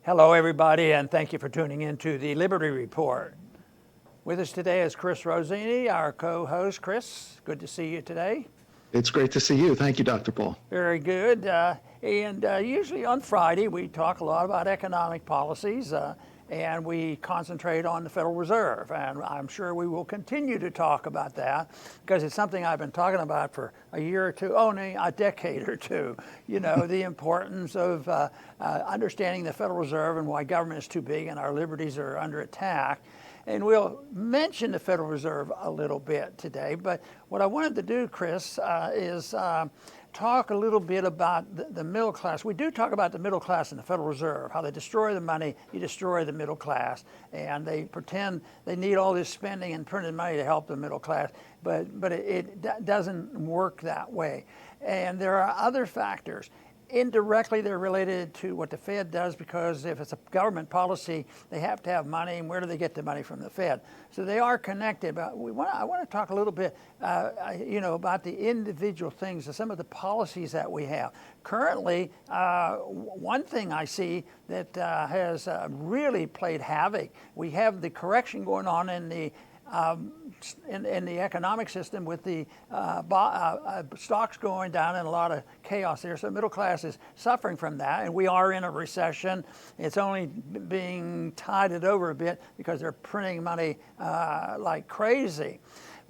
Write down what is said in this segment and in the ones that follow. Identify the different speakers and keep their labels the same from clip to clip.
Speaker 1: Hello, everybody, and thank you for tuning in to the Liberty Report. With us today is Chris Rossini, our co-host. Chris, good to see you today.
Speaker 2: It's great to see you. Thank you, Dr. Paul.
Speaker 1: Very good. Usually on Friday, we talk a lot about economic policies, and we concentrate on the Federal Reserve. And I'm sure we will continue to talk about that because it's something I've been talking about for a year or two, a decade or two. You know, the importance of understanding the Federal Reserve and why government is too big and our liberties are under attack. And we'll mention the Federal Reserve a little bit today. But what I wanted to do, Chris, is talk a little bit about the middle class. We do talk about the middle class and the Federal Reserve, how they destroy the money, you destroy the middle class, and they pretend they need all this spending and printed money to help the middle class, but it doesn't work that way. And there are other factors. Indirectly, they're related to what the Fed does, because if it's a government policy, they have to have money, and where do they get the money from? The Fed. So they are connected. But I want to talk a little bit, about the individual things, some of the policies that we have. Currently, one thing I see that has really played havoc, we have the correction going on in the economic system with the stocks going down and a lot of chaos there. So the middle class is suffering from that, and we are in a recession. It's only being tided over a bit because they're printing money like crazy.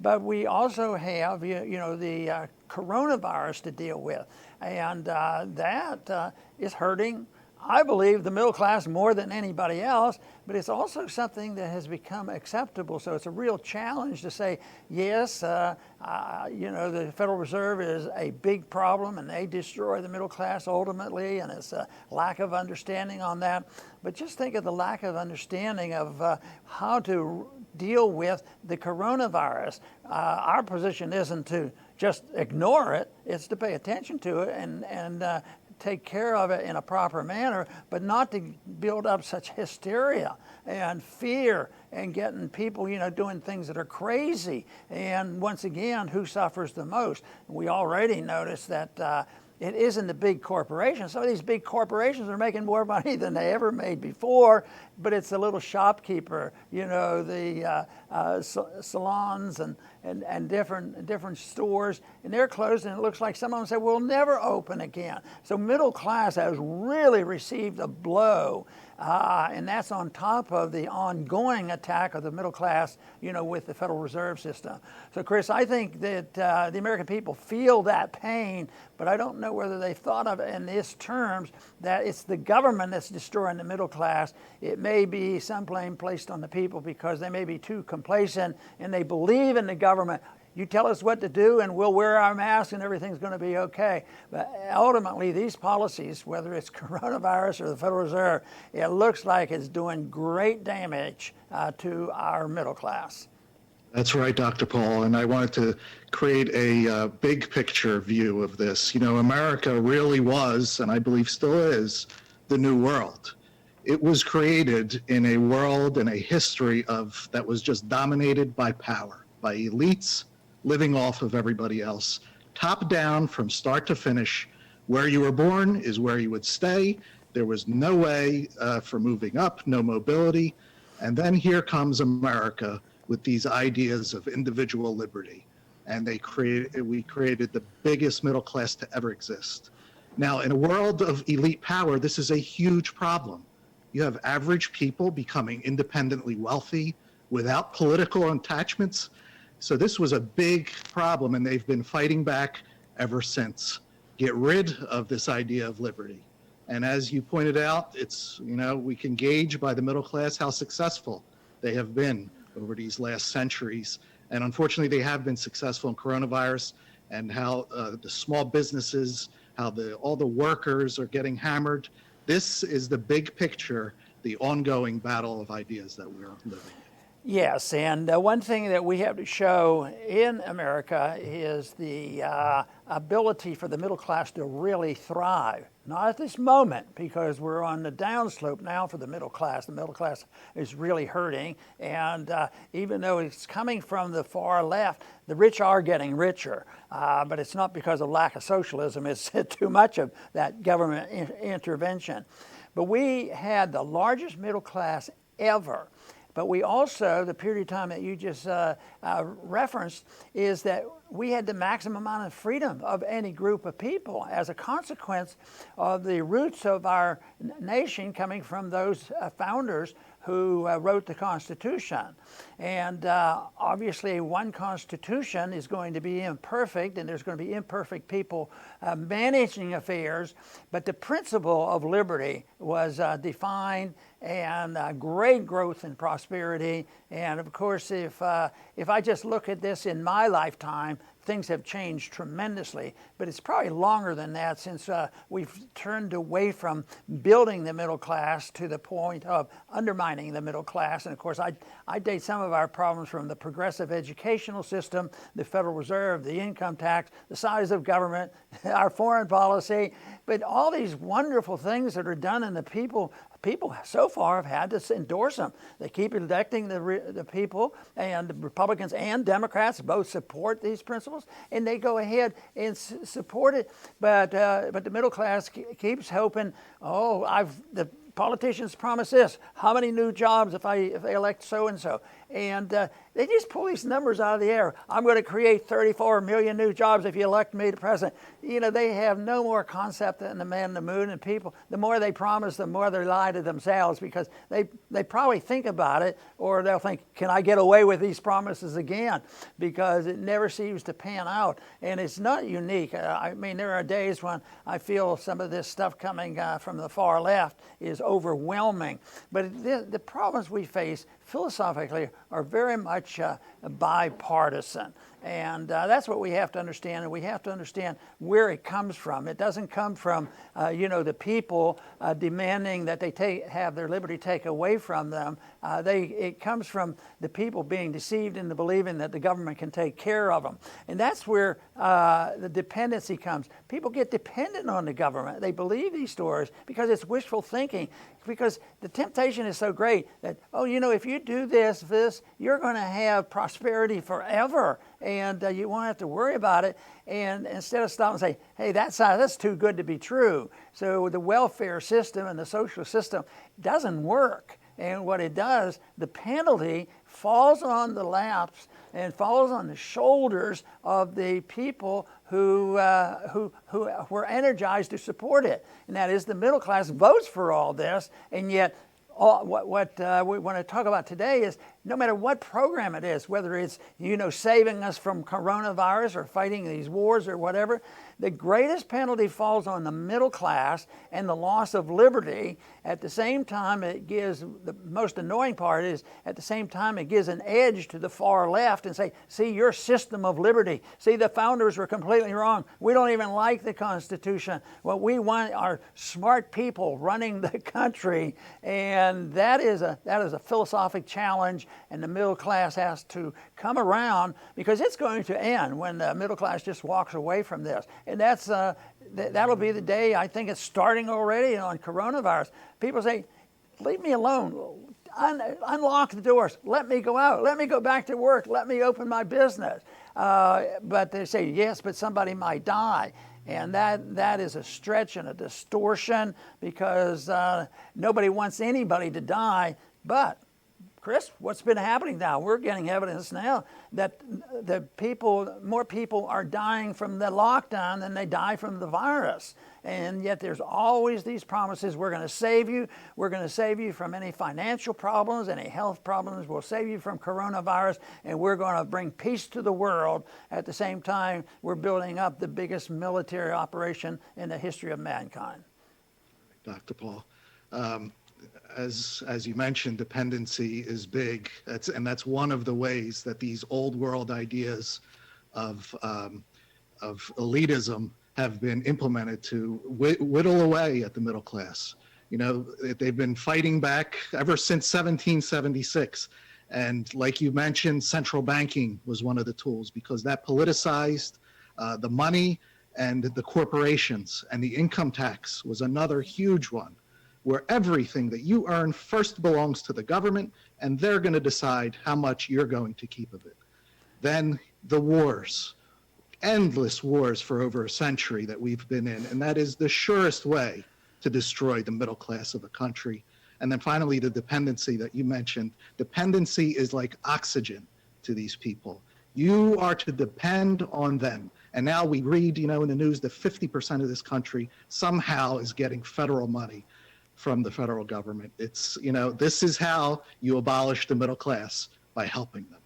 Speaker 1: But we also have, the coronavirus to deal with, and that is hurting, I believe, the middle class more than anybody else, but it's also something that has become acceptable. So it's a real challenge to say, yes, the Federal Reserve is a big problem and they destroy the middle class ultimately, and it's a lack of understanding on that. But just think of the lack of understanding of how to deal with the coronavirus. Our position isn't to just ignore it, it's to pay attention to it and take care of it in a proper manner, but not to build up such hysteria and fear and getting people, doing things that are crazy. And once again, who suffers the most? We already noticed that it isn't the big corporations. Some of these big corporations are making more money than they ever made before, but it's the little shopkeeper, the salons and different stores, and they're closed, and it looks like some of them say, we'll never open again. So middle class has really received a blow, and that's on top of the ongoing attack of the middle class, with the Federal Reserve System. So Chris, I think that the American people feel that pain, but I don't know whether they've thought of it in these terms, that it's the government that's destroying the middle class. It may be some blame placed on the people because they may be too complacent and they believe in the government. You tell us what to do and we'll wear our masks and everything's going to be okay. But ultimately, these policies, whether it's coronavirus or the Federal Reserve, it looks like it's doing great damage to our middle class.
Speaker 2: That's right, Dr. Paul, and I wanted to create a big picture view of this. America really was, and I believe still is, the new world. It was created in a world and a history that was just dominated by power, by elites living off of everybody else, top down from start to finish. Where you were born is where you would stay. There was no way for moving up, no mobility. And then here comes America with these ideas of individual liberty. And we created the biggest middle class to ever exist. Now, in a world of elite power, this is a huge problem. You have average people becoming independently wealthy without political attachments. So this was a big problem, and they've been fighting back ever since. Get rid of this idea of liberty. And as you pointed out, it's, we can gauge by the middle class how successful they have been over these last centuries. And unfortunately, they have been successful in coronavirus, and how the small businesses, how all the workers are getting hammered. This is the big picture, the ongoing battle of ideas that we're living.
Speaker 1: Yes, and one thing that we have to show in America is the ability for the middle class to really thrive. Not at this moment, because we're on the downslope now for the middle class. The middle class is really hurting, and even though it's coming from the far left, the rich are getting richer, but it's not because of lack of socialism. It's too much of that government intervention. But we had the largest middle class ever. But we also, the period of time that you just referenced, is that we had the maximum amount of freedom of any group of people as a consequence of the roots of our nation coming from those founders who wrote the Constitution. And obviously one Constitution is going to be imperfect, and there's going to be imperfect people managing affairs, but the principle of liberty was defined, and great growth and prosperity. And of course, if I just look at this in my lifetime, things have changed tremendously, but it's probably longer than that since we've turned away from building the middle class to the point of undermining the middle class. And of course, I date some of our problems from the progressive educational system, the Federal Reserve, the income tax, the size of government, our foreign policy, but all these wonderful things that are done, and the people so far have had to endorse them. They keep electing the people, and the Republicans and Democrats both support these principles, and they go ahead and support it. But the middle class keeps hoping. The politicians promise this. How many new jobs if they elect so and so? And they just pull these numbers out of the air. I'm going to create 34 million new jobs if you elect me to president. You know, they have no more concept than the man in the moon, and people, the more they promise, the more they lie to themselves, because they probably think about it, or they'll think, can I get away with these promises again? Because it never seems to pan out. And it's not unique. I mean, there are days when I feel some of this stuff coming from the far left is overwhelming. But the problems we face philosophically are very much bipartisan. And that's what we have to understand, and we have to understand where it comes from. It doesn't come from, the people demanding that they have their liberty taken away from them. It comes from the people being deceived into believing that the government can take care of them. And that's where the dependency comes. People get dependent on the government. They believe these stories because it's wishful thinking, because the temptation is so great that, if you do this, you're going to have prosperity forever, and you won't have to worry about it. And instead of stopping and say, hey, that's too good to be true. So the welfare system and the social system doesn't work. And what it does, the penalty falls on the laps and falls on the shoulders of the people who were energized to support it. And that is, the middle class votes for all this, and yet what we want to talk about today is, no matter what program it is, whether it's saving us from coronavirus or fighting these wars or whatever, the greatest penalty falls on the middle class and the loss of liberty. At the same time, it gives, the most annoying part is, at the same time it gives an edge to the far left and say, see, your system of liberty, see, the founders were completely wrong. We don't even like the Constitution. What we want are smart people running the country, and that is a philosophic challenge, and the middle class has to come around, because it's going to end when the middle class just walks away from this. And that'll be the day. I think it's starting already on coronavirus. People say, leave me alone. Unlock the doors. Let me go out. Let me go back to work. Let me open my business. But they say, yes, but somebody might die. And that is a stretch and a distortion, because nobody wants anybody to die. But Chris, what's been happening now? We're getting evidence now that more people are dying from the lockdown than they die from the virus. And yet there's always these promises: we're going to save you. We're going to save you from any financial problems, any health problems. We'll save you from coronavirus, and we're going to bring peace to the world. At the same time, we're building up the biggest military operation in the history of mankind.
Speaker 2: Dr. Paul. As you mentioned, dependency is big. That's one of the ways that these old world ideas of elitism have been implemented to whittle away at the middle class. They've been fighting back ever since 1776. And like you mentioned, central banking was one of the tools, because that politicized the money, and the corporations, and the income tax was another huge one, where everything that you earn first belongs to the government, and they're going to decide how much you're going to keep of it. Then the wars, endless wars for over a century that we've been in, and that is the surest way to destroy the middle class of the country. And then finally, the dependency that you mentioned. Dependency is like oxygen to these people. You are to depend on them. And now we read, in the news that 50% of this country somehow is getting federal money from the federal government. It's, this is how you abolish the middle class, by helping them.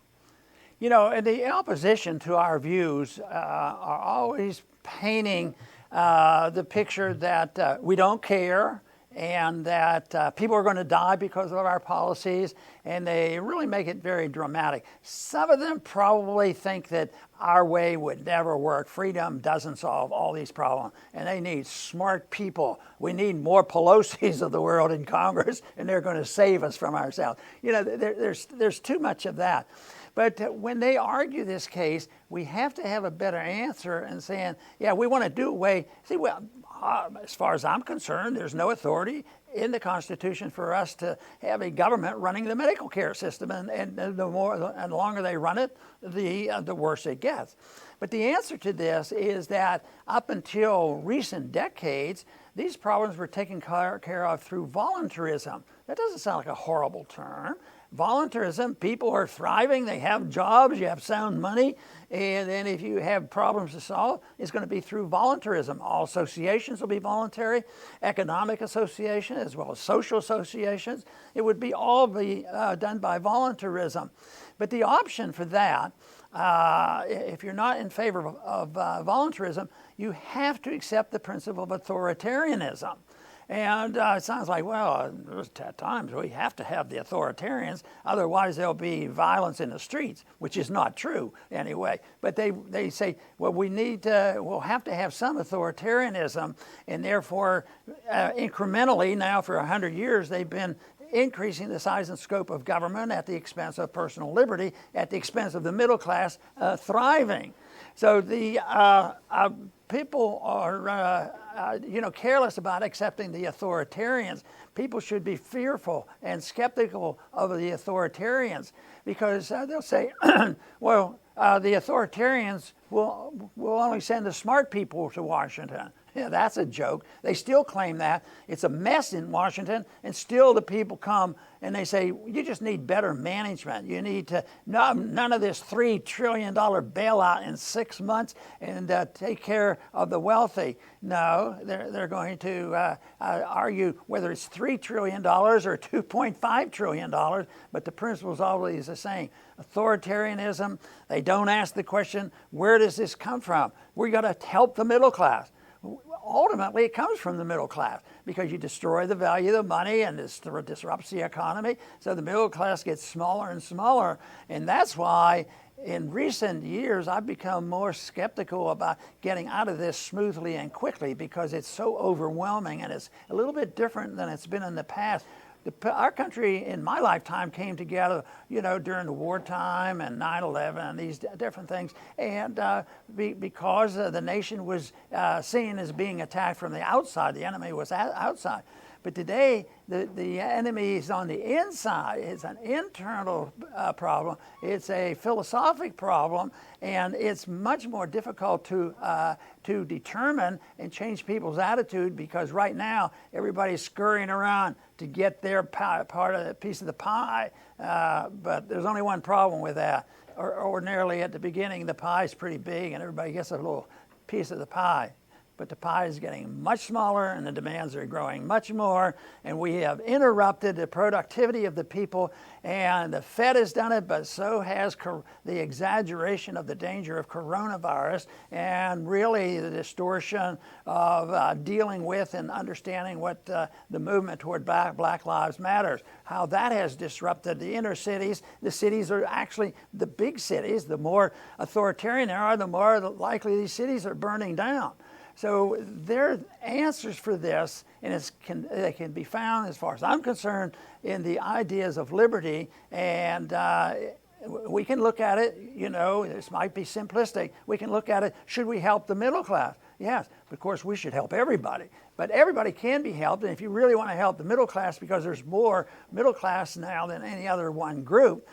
Speaker 1: And the opposition to our views are always painting the picture that we don't care and that people are going to die because of our policies, and they really make it very dramatic. Some of them probably think that our way would never work. Freedom doesn't solve all these problems, and they need smart people. We need more Pelosi's of the world in Congress, and they're going to save us from ourselves. There's too much of that. But when they argue this case, we have to have a better answer and saying, yeah, we want to do away. See, well, as far as I'm concerned, there's no authority in the Constitution for us to have a government running the medical care system, and the longer they run it, the worse it gets. But the answer to this is that up until recent decades, these problems were taken care of through voluntarism. That doesn't sound like a horrible term. Voluntarism, people are thriving, they have jobs, you have sound money, and then if you have problems to solve, it's going to be through voluntarism. All associations will be voluntary, economic associations as well as social associations. It would be all be done by voluntarism. But the option for that, if you're not in favor of voluntarism, you have to accept the principle of authoritarianism. And it sounds like, well, at times we have to have the authoritarians, otherwise there'll be violence in the streets, which is not true anyway. But they say, well, we'll have to have some authoritarianism, and therefore incrementally now for 100 years they've been increasing the size and scope of government at the expense of personal liberty, at the expense of the middle class thriving. So the people are careless about accepting the authoritarians. People should be fearful and skeptical of the authoritarians because they'll say, well, the authoritarians will only send the smart people to Washington. Yeah, that's a joke. They still claim that. It's a mess in Washington, and still the people come and they say, you just need better management. You need to, none of this $3 trillion bailout in 6 months and take care of the wealthy. No, they're going to argue whether it's $3 trillion or $2.5 trillion, but the principle is always the same. Authoritarianism, they don't ask the question, where does this come from? We're going to help the middle class. Ultimately, it comes from the middle class because you destroy the value of the money and this disrupts the economy. So the middle class gets smaller and smaller. And that's why in recent years, I've become more skeptical about getting out of this smoothly and quickly because it's so overwhelming and it's a little bit different than it's been in the past. Our country in my lifetime came together, during the wartime and 9/11 and these different things. And because the nation was seen as being attacked from the outside, the enemy was outside. But today, the enemy is on the inside. It's an internal problem. It's a philosophic problem, and it's much more difficult to determine and change people's attitude because right now everybody's scurrying around to get their part of the piece of the pie. But there's only one problem with that. Ordinarily, at the beginning, the pie is pretty big, and everybody gets a little piece of the pie. But the pie is getting much smaller and the demands are growing much more, and we have interrupted the productivity of the people, and the Fed has done it, but so has the exaggeration of the danger of coronavirus and really the distortion of dealing with and understanding what the movement toward Black Lives Matters, how that has disrupted the inner cities. The cities are actually the big cities. The more authoritarian they are, the more likely these cities are burning down. So there are answers for this, and they can be found, as far as I'm concerned, in the ideas of liberty. And we can look at it, this might be simplistic. We can look at it, should we help the middle class? Yes, but of course we should help everybody. But everybody can be helped, and if you really want to help the middle class, because there's more middle class now than any other one group,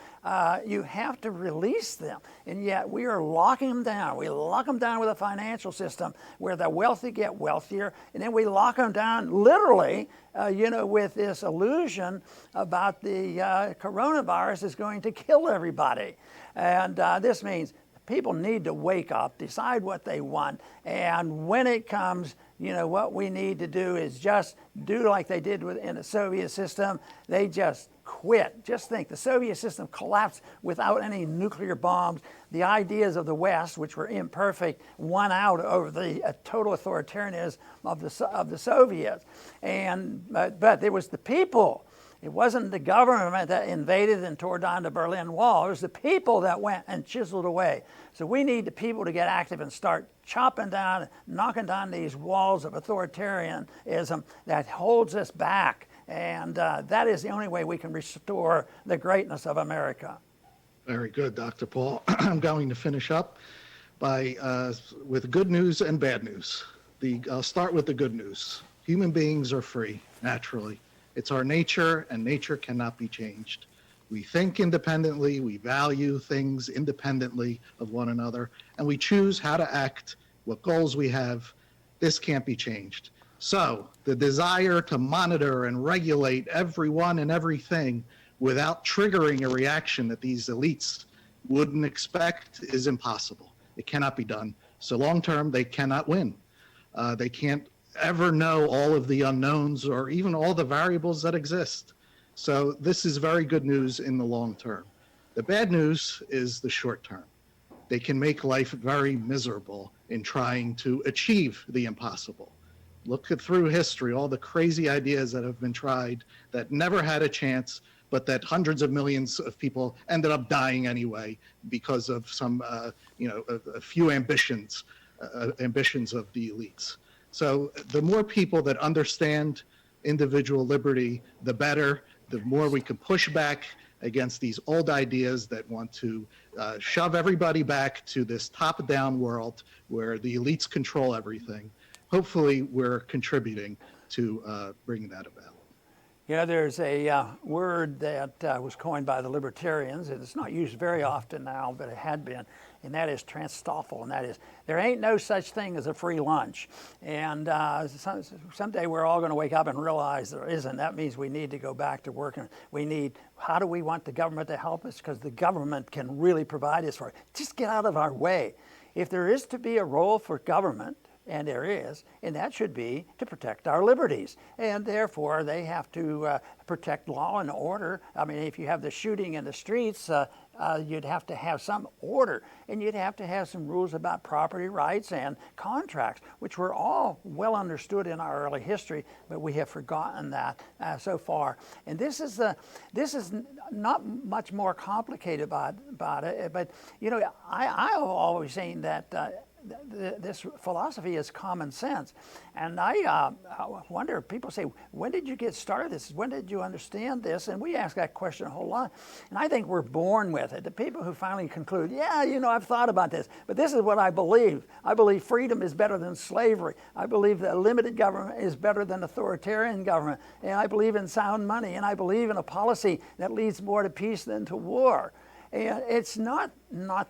Speaker 1: you have to release them. And yet we are locking them down. We lock them down with a financial system where the wealthy get wealthier, and then we lock them down literally, with this illusion about the coronavirus is going to kill everybody. And this means people need to wake up, decide what they want, and when it comes, what we need to do is just do like they did in the Soviet system. They just quit. Just think, the Soviet system collapsed without any nuclear bombs. The ideas of the West, which were imperfect, won out over the total authoritarianism of the Soviets. But it was the people. It wasn't the government that invaded and tore down the Berlin Wall. It was the people that went and chiseled away. So we need the people to get active and start chopping down, knocking down these walls of authoritarianism that holds us back. And that is the only way we can restore the greatness of America.
Speaker 2: Very good, Dr. Paul. I'm going to finish up with good news and bad news. I'll start with the good news. Human beings are free, naturally. It's our nature, and nature cannot be changed. We think independently, we value things independently of one another, and we choose how to act, what goals we have. This can't be changed. So the desire to monitor and regulate everyone and everything without triggering a reaction that these elites wouldn't expect is impossible. It cannot be done. So long term, they cannot win. They can't ever know all of the unknowns or even all the variables that exist. So this is very good news in the long term. The bad news is the short term. They can make life very miserable in trying to achieve the impossible. Look through history, all the crazy ideas that have been tried that never had a chance, but that hundreds of millions of people ended up dying anyway because of some, a few ambitions of the elites. So the more people that understand individual liberty, the better, the more we can push back against these old ideas that want to shove everybody back to this top-down world where the elites control everything. Hopefully, we're contributing to bringing that about.
Speaker 1: There's a word that was coined by the libertarians, and it's not used very often now, but it had been, and that is Transtoffel, and that is, there ain't no such thing as a free lunch. And someday we're all going to wake up and realize there isn't. That means we need to go back to work, and how do we want the government to help us? Because the government can really provide us for it. Just get out of our way. If there is to be a role for government, and there is, and that should be to protect our liberties. And therefore, they have to protect law and order. I mean, if you have the shooting in the streets, you'd have to have some order, and you'd have to have some rules about property rights and contracts, which were all well understood in our early history, but we have forgotten that so far. And this is not much more complicated about it, but I have always seen that this philosophy is common sense. And I wonder, people say, when did you get started this? When did you understand this? And we ask that question a whole lot. And I think we're born with it. The people who finally conclude, I've thought about this, but this is what I believe. I believe freedom is better than slavery. I believe that limited government is better than authoritarian government. And I believe in sound money. And I believe in a policy that leads more to peace than to war. And it's not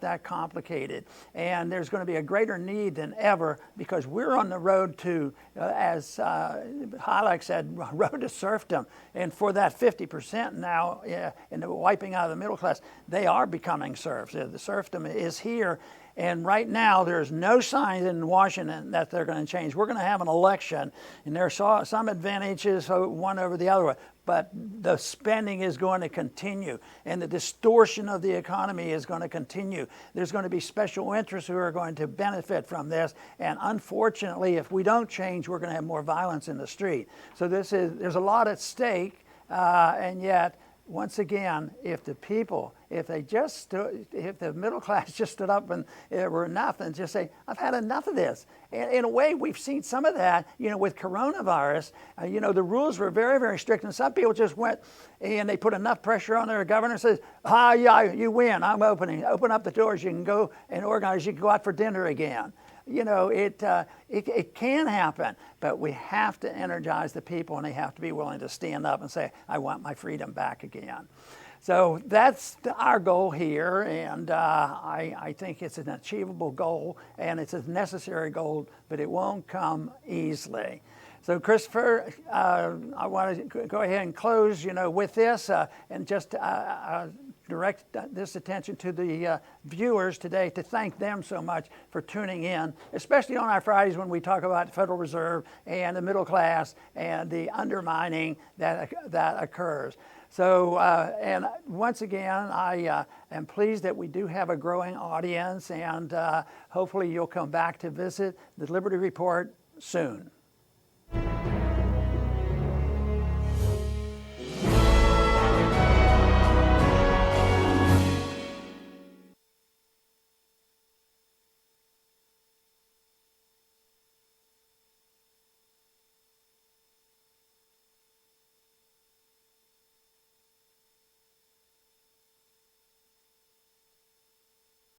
Speaker 1: that complicated. And there's going to be a greater need than ever because we're on the road to, as Hayek said, road to serfdom. And for that 50% now in the wiping out of the middle class, they are becoming serfs. The serfdom is here. And right now, there's no signs in Washington that they're going to change. We're going to have an election, and there's some advantages one over the other one. But the spending is going to continue, and the distortion of the economy is going to continue. There's going to be special interests who are going to benefit from this, and unfortunately, if we don't change, we're going to have more violence in the street. So there's a lot at stake, and yet, once again, if the middle class just stood up and were enough and just say, I've had enough of this. And in a way, we've seen some of that, with coronavirus. The rules were very, very strict. And some people just went and they put enough pressure on their governor and says, yeah, you win. I'm open up the doors. You can go and organize. You can go out for dinner again. it can happen, but we have to energize the people, and they have to be willing to stand up and say, I want my freedom back again. So that's our goal here, and I think it's an achievable goal, and it's a necessary goal, but it won't come easily. So Christopher, I want to go ahead and close, with this, and just direct this attention to the viewers today to thank them so much for tuning in, especially on our Fridays when we talk about the Federal Reserve and the middle class and the undermining that occurs. So, and once again, I am pleased that we do have a growing audience, and hopefully you'll come back to visit the Liberty Report soon.